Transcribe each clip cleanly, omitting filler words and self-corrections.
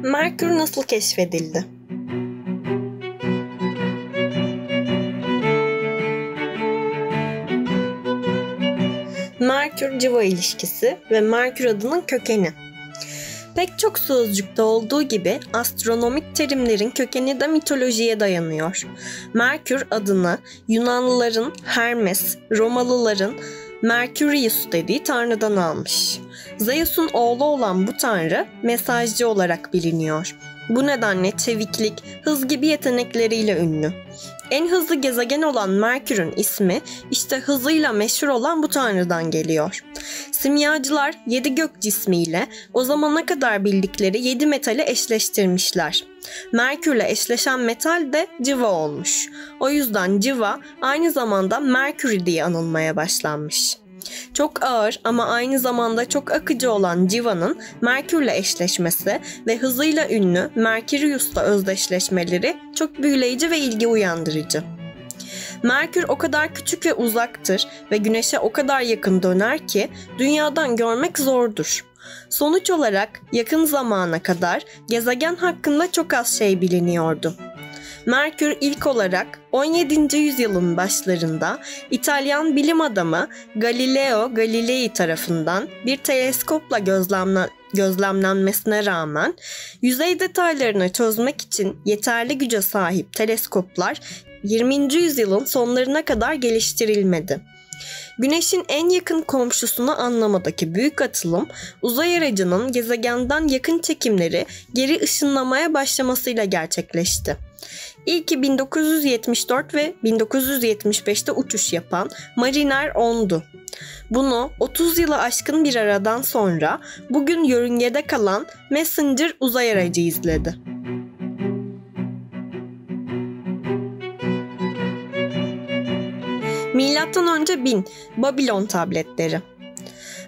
Merkür nasıl keşfedildi? Merkür-Civa ilişkisi ve Merkür adının kökeni. Pek çok sözcükte olduğu gibi astronomik terimlerin kökeni de mitolojiye dayanıyor. Merkür adını Yunanlıların Hermes, Romalıların Mercurius dediği tanrıdan almış. Zeus'un oğlu olan bu tanrı mesajcı olarak biliniyor. Bu nedenle çeviklik, hız gibi yetenekleriyle ünlü. En hızlı gezegen olan Merkür'ün ismi işte hızıyla meşhur olan bu tanrıdan geliyor. Simyacılar 7 gök cismiyle o zamana kadar bildikleri 7 metali eşleştirmişler. Merkür'le eşleşen metal de Civa olmuş. O yüzden Civa aynı zamanda Merkür diye anılmaya başlanmış. Çok ağır ama aynı zamanda çok akıcı olan Civa'nın Merkür'le eşleşmesi ve hızıyla ünlü Mercurius'la özdeşleşmeleri çok büyüleyici ve ilgi uyandırıcı. Merkür o kadar küçük ve uzaktır ve Güneş'e o kadar yakın döner ki dünyadan görmek zordur. Sonuç olarak yakın zamana kadar gezegen hakkında çok az şey biliniyordu. Merkür ilk olarak 17. yüzyılın başlarında İtalyan bilim adamı Galileo Galilei tarafından bir teleskopla gözlemlenmesine rağmen yüzey detaylarını çözmek için yeterli güce sahip teleskoplar 20. yüzyılın sonlarına kadar geliştirilmedi. Güneş'in en yakın komşusunu anlamadaki büyük atılım, uzay aracının gezegenden yakın çekimleri geri ışınlamaya başlamasıyla gerçekleşti. İlki 1974 ve 1975'te uçuş yapan Mariner 10'du. Bunu 30 yılı aşkın bir aradan sonra bugün yörüngede kalan Messenger uzay aracı izledi. M.Ö. 1000 Babilon tabletleri.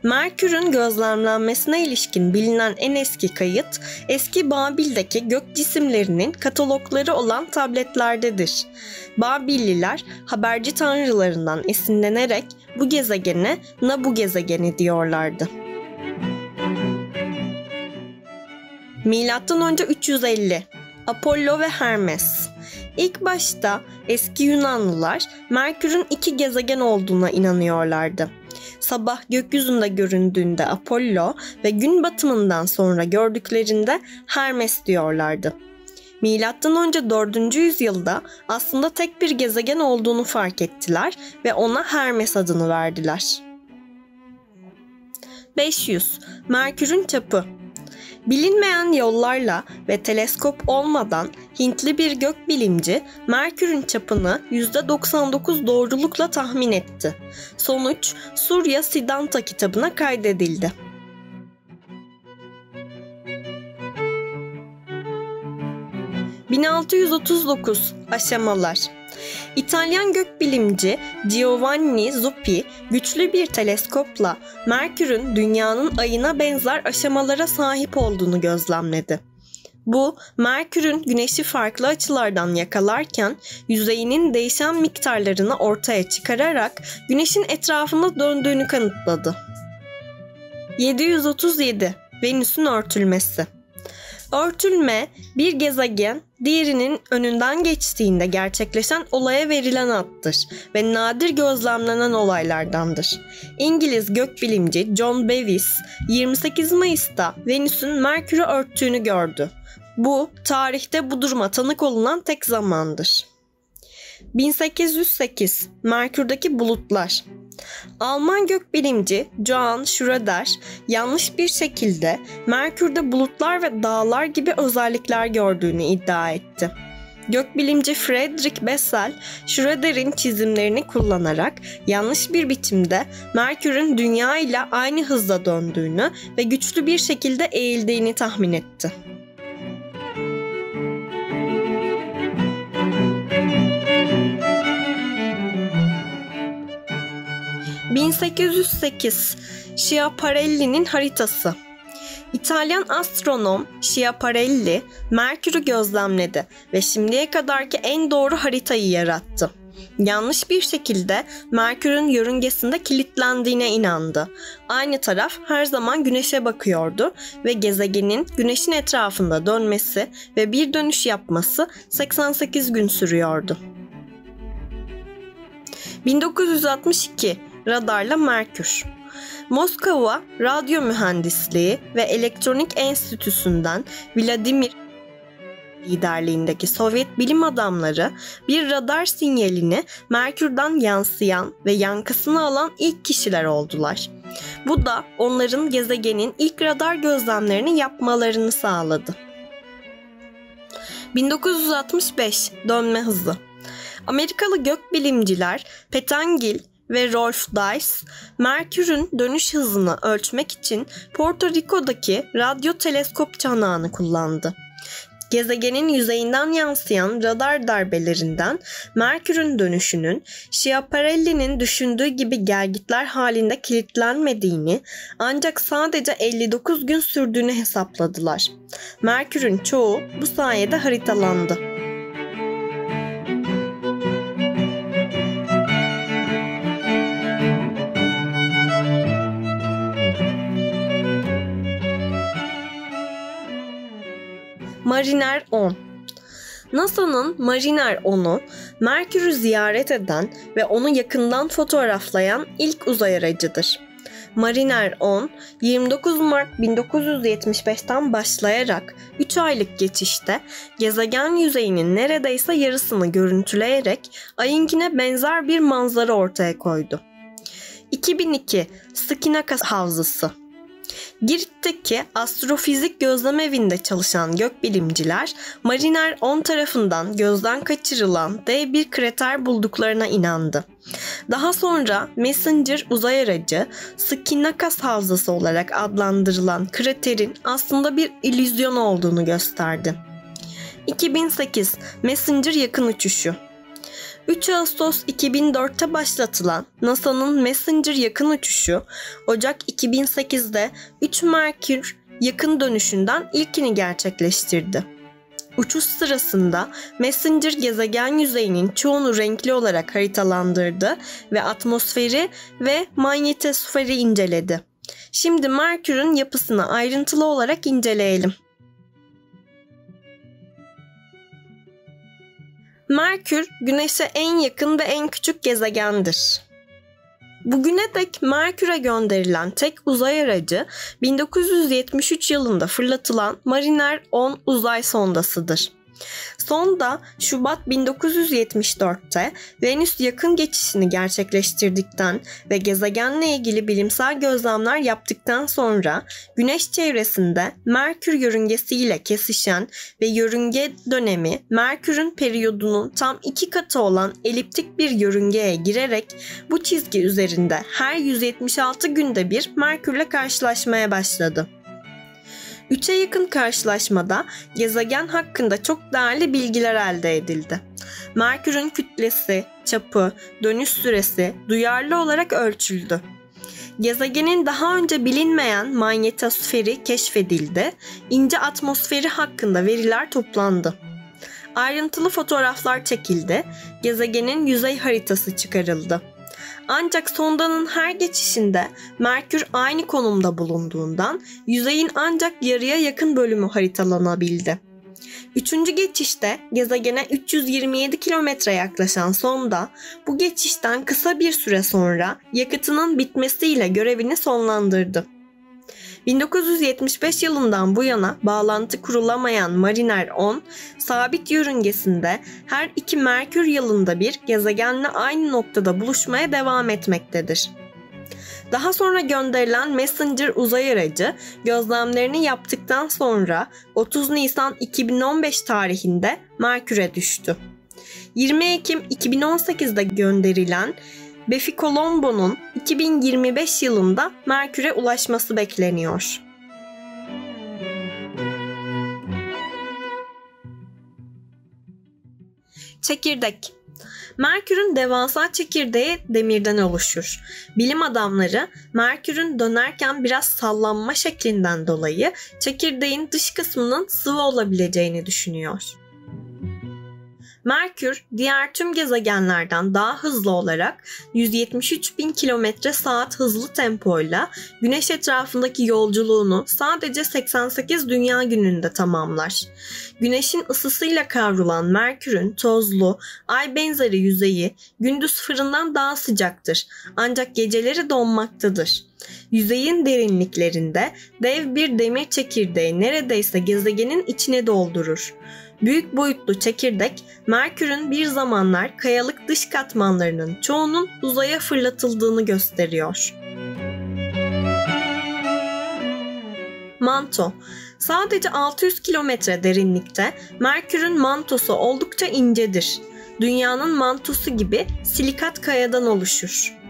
Merkür'ün gözlemlenmesine ilişkin bilinen en eski kayıt, eski Babil'deki gök cisimlerinin katalogları olan tabletlerdedir. Babilliler haberci tanrılarından esinlenerek bu gezegene Nabu gezegeni diyorlardı. M.Ö. 350 Apollo ve Hermes. İlk başta eski Yunanlılar Merkür'ün 2 gezegen olduğuna inanıyorlardı. Sabah gökyüzünde göründüğünde Apollo ve gün batımından sonra gördüklerinde Hermes diyorlardı. M.Ö. 4. yüzyılda aslında tek bir gezegen olduğunu fark ettiler ve ona Hermes adını verdiler. 500 Merkür'ün çapı. Bilinmeyen yollarla ve teleskop olmadan Hintli bir gökbilimci Merkür'ün çapını %99 doğrulukla tahmin etti. Sonuç Surya Siddhanta kitabına kaydedildi. ...1639 Aşamalar. İtalyan gökbilimci Giovanni Zuppi güçlü bir teleskopla Merkür'ün dünyanın ayına benzer aşamalara sahip olduğunu gözlemledi. Bu, Merkür'ün Güneş'i farklı açılardan yakalarken yüzeyinin değişen miktarlarını ortaya çıkararak Güneş'in etrafında döndüğünü kanıtladı. 737 Venüs'ün örtülmesi. Örtülme, bir gezegen diğerinin önünden geçtiğinde gerçekleşen olaya verilen addır ve nadir gözlemlenen olaylardandır. İngiliz gökbilimci John Bevis, 28 Mayıs'ta Venüs'ün Merkür'ü örttüğünü gördü. Bu, tarihte bu duruma tanık olunan tek zamandır. 1808 Merkür'deki bulutlar. Alman gökbilimci Johann Schröder yanlış bir şekilde Merkür'de bulutlar ve dağlar gibi özellikler gördüğünü iddia etti. Gökbilimci Friedrich Bessel, Schröder'in çizimlerini kullanarak yanlış bir biçimde Merkür'ün Dünya ile aynı hızla döndüğünü ve güçlü bir şekilde eğildiğini tahmin etti. 1808 Schiaparelli'nin haritası. İtalyan astronom Schiaparelli Merkür'ü gözlemledi ve şimdiye kadarki en doğru haritayı yarattı. yanlış bir şekilde Merkür'ün yörüngesinde kilitlendiğine inandı. Aynı taraf her zaman Güneş'e bakıyordu ve gezegenin Güneş'in etrafında dönmesi ve bir dönüş yapması 88 gün sürüyordu. 1962 radarla Merkür. Moskova Radyo Mühendisliği ve Elektronik Enstitüsü'nden Vladimir liderliğindeki Sovyet bilim adamları bir radar sinyalini Merkür'den yansıyan ve yankısını alan ilk kişiler oldular. Bu da onların gezegenin ilk radar gözlemlerini yapmalarını sağladı. 1965 dönme hızı. Amerikalı gökbilimciler Pettengill ve Rolf Dice, Merkür'ün dönüş hızını ölçmek için Porto Rico'daki radyo teleskop çanağını kullandı. Gezegenin yüzeyinden yansıyan radar darbelerinden Merkür'ün dönüşünün Schiaparelli'nin düşündüğü gibi gelgitler halinde kilitlenmediğini, ancak sadece 59 gün sürdüğünü hesapladılar. Merkür'ün çoğu bu sayede haritalandı. Mariner 10. NASA'nın Mariner 10'u, Merkür'ü ziyaret eden ve onu yakından fotoğraflayan ilk uzay aracıdır. Mariner 10, 29 Mart 1975'ten başlayarak 3 aylık geçişte gezegen yüzeyinin neredeyse yarısını görüntüleyerek Ay'ınkine benzer bir manzara ortaya koydu. 2002 Skinnaka Havzası. Girit'teki Astrofizik Gözlemevinde çalışan gökbilimciler, Mariner 10 tarafından gözden kaçırılan dev bir krater bulduklarına inandı. Daha sonra Messenger uzay aracı, Skinnaka Havzası olarak adlandırılan kraterin aslında bir illüzyon olduğunu gösterdi. 2008 Messenger yakın uçuşu. 3 Ağustos 2004'te başlatılan NASA'nın Messenger yakın uçuşu, Ocak 2008'de 3 Merkür yakın dönüşünden ilkini gerçekleştirdi. Uçuş sırasında Messenger gezegen yüzeyinin çoğunu renkli olarak haritalandırdı ve atmosferi ve manyetosferi inceledi. Şimdi Merkür'ün yapısını ayrıntılı olarak inceleyelim. Merkür, Güneş'e en yakın ve en küçük gezegendir. Bugüne dek Merkür'e gönderilen tek uzay aracı 1973 yılında fırlatılan Mariner 10 uzay sondasıdır. Sonda Şubat 1974'te Venüs yakın geçişini gerçekleştirdikten ve gezegenle ilgili bilimsel gözlemler yaptıktan sonra Güneş çevresinde Merkür yörüngesiyle kesişen ve yörünge dönemi Merkür'ün periyodunun tam 2 katı olan eliptik bir yörüngeye girerek bu çizgi üzerinde her 176 günde bir Merkür'le karşılaşmaya başladı. 3'e yakın karşılaşmada gezegen hakkında çok değerli bilgiler elde edildi. Merkür'ün kütlesi, çapı, dönüş süresi duyarlı olarak ölçüldü. Gezegenin daha önce bilinmeyen manyetosferi keşfedildi, ince atmosferi hakkında veriler toplandı. Ayrıntılı fotoğraflar çekildi, gezegenin yüzey haritası çıkarıldı. Ancak sondanın her geçişinde Merkür aynı konumda bulunduğundan yüzeyin ancak yarıya yakın bölümü haritalanabildi. Üçüncü geçişte gezegene 327 kilometre yaklaşan sonda bu geçişten kısa bir süre sonra yakıtının bitmesiyle görevini sonlandırdı. 1975 yılından bu yana bağlantı kurulamayan Mariner 10, sabit yörüngesinde her 2 Merkür yılında bir gezegenle aynı noktada buluşmaya devam etmektedir. Daha sonra gönderilen Messenger uzay aracı gözlemlerini yaptıktan sonra 30 Nisan 2015 tarihinde Merkür'e düştü. 20 Ekim 2018'de gönderilen Bepicolombo'nun 2025 yılında Merkür'e ulaşması bekleniyor. Çekirdek. Merkür'ün devasa çekirdeği demirden oluşur. Bilim adamları Merkür'ün dönerken biraz sallanma şeklinden dolayı çekirdeğin dış kısmının sıvı olabileceğini düşünüyor. Merkür, diğer tüm gezegenlerden daha hızlı olarak 173.000 km/saat hızlı tempoyla Güneş etrafındaki yolculuğunu sadece 88 dünya gününde tamamlar. Güneşin ısısıyla kavrulan Merkür'ün tozlu, ay benzeri yüzeyi gündüz fırından daha sıcaktır, ancak geceleri donmaktadır. Yüzeyin derinliklerinde dev bir demir çekirdeği neredeyse gezegenin içine doldurur. Büyük boyutlu çekirdek, Merkür'ün bir zamanlar kayalık dış katmanlarının çoğunun uzaya fırlatıldığını gösteriyor. Manto. Sadece 600 kilometre derinlikte Merkür'ün mantosu oldukça incedir. Dünyanın mantosu gibi silikat kayadan oluşur.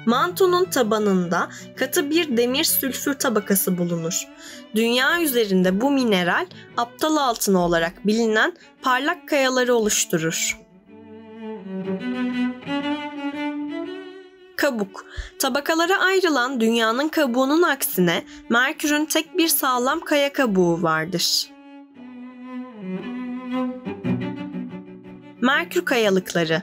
Mantonun tabanında katı bir demir sülfür tabakası bulunur. Dünya üzerinde bu mineral aptal altını olarak bilinen parlak kayaları oluşturur. Kabuk. Tabakalara ayrılan dünyanın kabuğunun aksine Merkür'ün tek bir sağlam kaya kabuğu vardır. Merkür kayalıkları.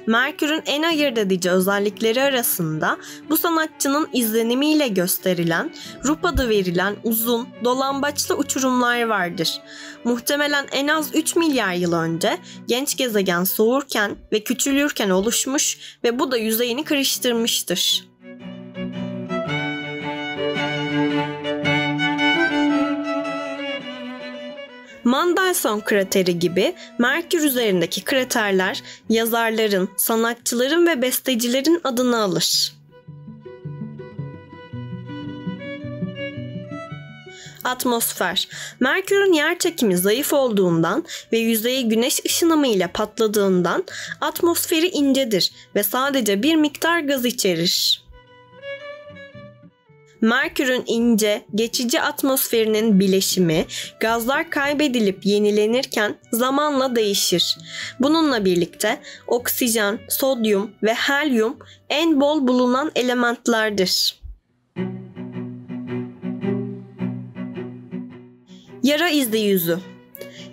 Merkür'ün en ayırt edici özellikleri arasında bu sanatçının izlenimiyle gösterilen, Rup adı verilen uzun, dolambaçlı uçurumlar vardır. Muhtemelen en az 3 milyar yıl önce genç gezegen soğurken ve küçülürken oluşmuş ve bu da yüzeyini kırıştırmıştır. Mendelssohn krateri gibi Merkür üzerindeki kraterler yazarların, sanatçıların ve bestecilerin adını alır. Atmosfer. Merkür'ün yerçekimi zayıf olduğundan ve yüzeyi güneş ışınımı ile patladığından atmosferi incedir ve sadece bir miktar gaz içerir. Merkür'ün ince, geçici atmosferinin bileşimi gazlar kaybedilip yenilenirken zamanla değişir. Bununla birlikte oksijen, sodyum ve helyum en bol bulunan elementlerdir. Yara izi yüzü.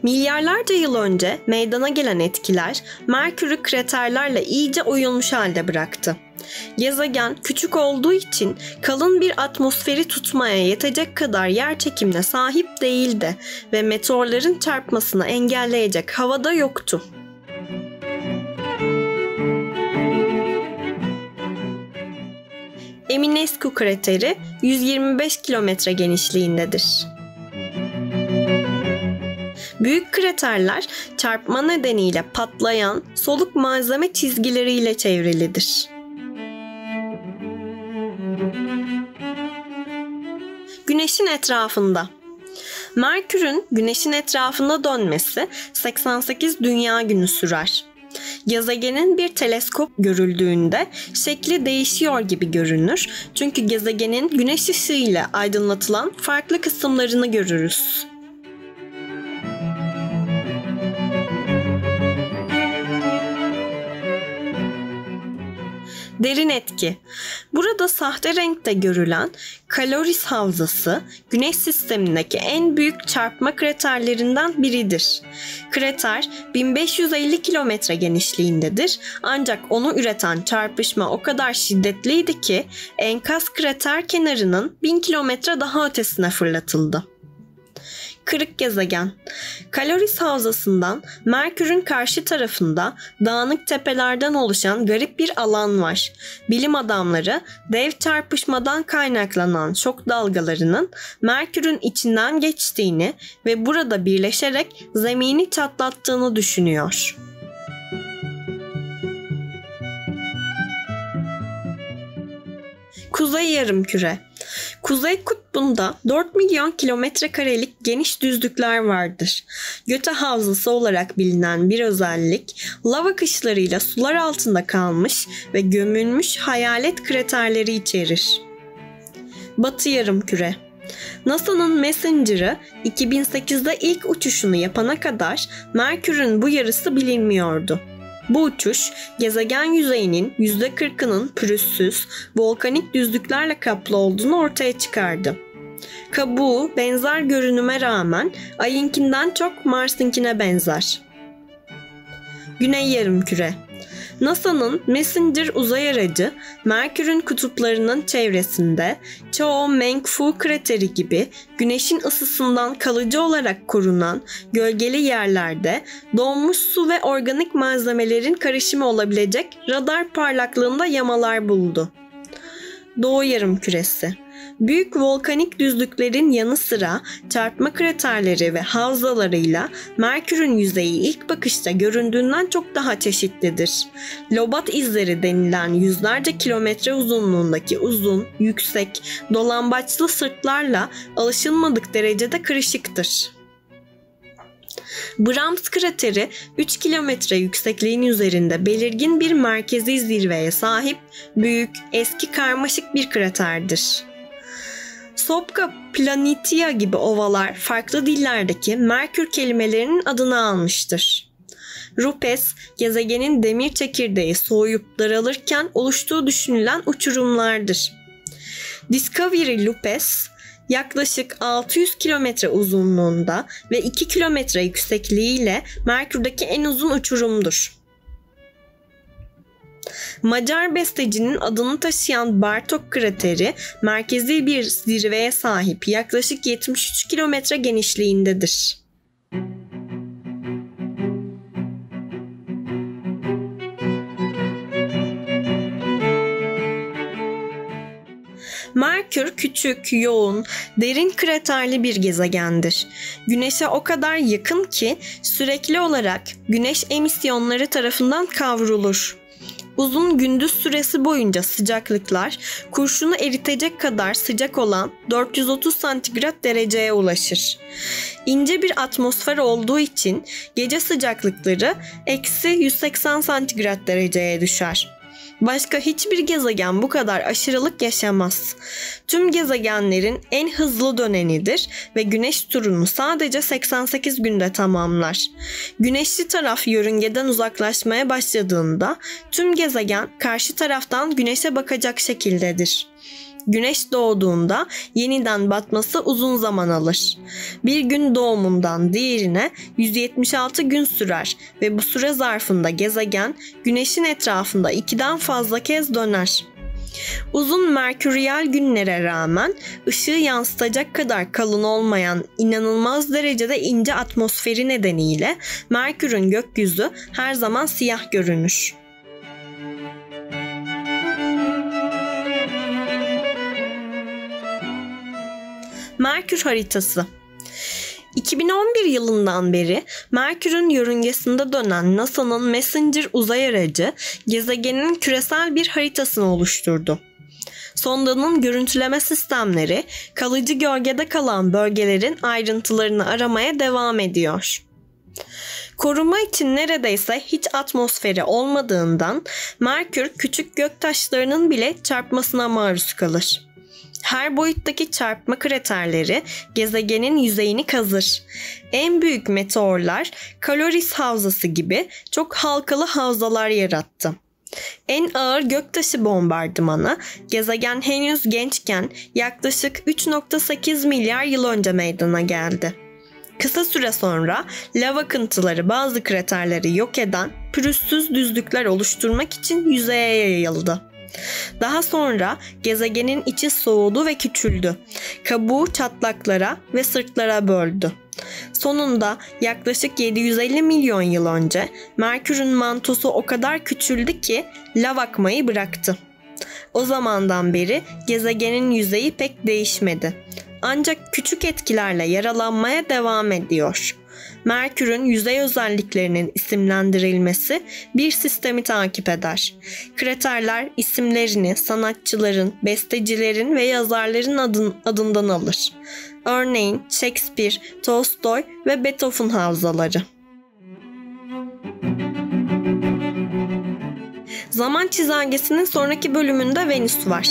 Milyarlarca yıl önce meydana gelen etkiler Merkür'ü kraterlerle iyice oyulmuş halde bıraktı. Gezegen küçük olduğu için kalın bir atmosferi tutmaya yetecek kadar yerçekimine sahip değildi ve meteorların çarpmasını engelleyecek havada yoktu. Eminescu krateri 125 kilometre genişliğindedir. Büyük kraterler çarpma nedeniyle patlayan soluk malzeme çizgileriyle çevrilidir. Güneşin etrafında. Merkür'ün Güneş'in etrafında dönmesi 88 dünya günü sürer. Gezegenin bir teleskop görüldüğünde şekli değişiyor gibi görünür. Çünkü gezegenin güneş ışığı ile aydınlatılan farklı kısımlarını görürüz. Derin etki. Burada sahte renkte görülen Caloris Havzası, Güneş sistemindeki en büyük çarpma kraterlerinden biridir. Krater 1550 kilometre genişliğindedir, ancak onu üreten çarpışma o kadar şiddetliydi ki enkaz krater kenarının 1000 kilometre daha ötesine fırlatıldı. Kırık gezegen. Caloris Havzası'ndan Merkür'ün karşı tarafında dağınık tepelerden oluşan garip bir alan var. Bilim adamları dev çarpışmadan kaynaklanan şok dalgalarının Merkür'ün içinden geçtiğini ve burada birleşerek zemini çatlattığını düşünüyor. Kuzey Yarımküre. Kuzey kutbunda 4 milyon kilometre karelik geniş düzlükler vardır. Göte Havzası olarak bilinen bir özellik, lava kışlarıyla sular altında kalmış ve gömülmüş hayalet kraterleri içerir. Batı Yarımküre. NASA'nın Messenger'ı 2008'de ilk uçuşunu yapana kadar Merkür'ün bu yarısı bilinmiyordu. Bu uçuş, gezegen yüzeyinin %40'ının pürüzsüz, volkanik düzlüklerle kaplı olduğunu ortaya çıkardı. Kabuğu benzer görünüme rağmen Ay'ınkinden çok Mars'ınkine benzer. Güney Yarımküre. NASA'nın Messenger uzay aracı, Merkür'ün kutuplarının çevresinde Chao-Meng-Fu krateri gibi Güneş'in ısısından kalıcı olarak korunan gölgeli yerlerde donmuş su ve organik malzemelerin karışımı olabilecek radar parlaklığında yamalar buldu. Doğu Yarımküresi. Büyük volkanik düzlüklerin yanı sıra çarpma kraterleri ve havzalarıyla Merkür'ün yüzeyi ilk bakışta göründüğünden çok daha çeşitlidir. Lobat izleri denilen yüzlerce kilometre uzunluğundaki uzun, yüksek, dolambaçlı sırtlarla alışılmadık derecede kırışıktır. Brahms krateri 3 kilometre yüksekliğin üzerinde belirgin bir merkezi zirveye sahip büyük, eski karmaşık bir kraterdir. Sopka Planitia gibi ovalar farklı dillerdeki Merkür kelimelerinin adını almıştır. Rupes, gezegenin demir çekirdeği soğuyup daralırken oluştuğu düşünülen uçurumlardır. Discovery Lupes, yaklaşık 600 kilometre uzunluğunda ve 2 kilometre yüksekliğiyle Merkür'deki en uzun uçurumdur. Macar bestecinin adını taşıyan Bartok krateri merkezi bir zirveye sahip yaklaşık 73 kilometre genişliğindedir. Merkür küçük, yoğun, derin kraterli bir gezegendir. Güneşe o kadar yakın ki sürekli olarak güneş emisyonları tarafından kavrulur. Uzun gündüz süresi boyunca sıcaklıklar kurşunu eritecek kadar sıcak olan 430 santigrat dereceye ulaşır. İnce bir atmosfer olduğu için gece sıcaklıkları eksi 180 santigrat dereceye düşer. Başka hiçbir gezegen bu kadar aşırılık yaşamaz. Tüm gezegenlerin en hızlı dönenidir ve Güneş turunu sadece 88 günde tamamlar. Güneşli taraf yörüngeden uzaklaşmaya başladığında tüm gezegen karşı taraftan Güneş'e bakacak şekildedir. Güneş doğduğunda yeniden batması uzun zaman alır. Bir gün doğumundan diğerine 176 gün sürer ve bu süre zarfında gezegen Güneş'in etrafında 2'den fazla kez döner. Uzun merküriyel günlere rağmen ışığı yansıtacak kadar kalın olmayan inanılmaz derecede ince atmosferi nedeniyle Merkür'ün gökyüzü her zaman siyah görünür. Merkür haritası. 2011 yılından beri Merkür'ün yörüngesinde dönen NASA'nın Messenger uzay aracı gezegenin küresel bir haritasını oluşturdu. Sondanın görüntüleme sistemleri kalıcı gölgede kalan bölgelerin ayrıntılarını aramaya devam ediyor. Koruma için neredeyse hiç atmosferi olmadığından Merkür küçük göktaşlarının bile çarpmasına maruz kalır. Her boyuttaki çarpma kraterleri gezegenin yüzeyini kazır. En büyük meteorlar Caloris Havzası gibi çok halkalı havzalar yarattı. En ağır göktaşı bombardımanı gezegen henüz gençken yaklaşık 3,8 milyar yıl önce meydana geldi. Kısa süre sonra lav akıntıları bazı kraterleri yok eden pürüzsüz düzlükler oluşturmak için yüzeye yayıldı. Daha sonra gezegenin içi soğudu ve küçüldü. Kabuğu çatlaklara ve sırtlara böldü. Sonunda yaklaşık 750 milyon yıl önce Merkür'ün mantosu o kadar küçüldü ki lav akmayı bıraktı. O zamandan beri gezegenin yüzeyi pek değişmedi. Ancak küçük etkilerle yaralanmaya devam ediyor. Merkür'ün yüzey özelliklerinin isimlendirilmesi bir sistemi takip eder. Kraterler isimlerini sanatçıların, bestecilerin ve yazarların adından alır. Örneğin Shakespeare, Tolstoy ve Beethoven havzaları. Zaman çizelgesinin sonraki bölümünde Venüs var.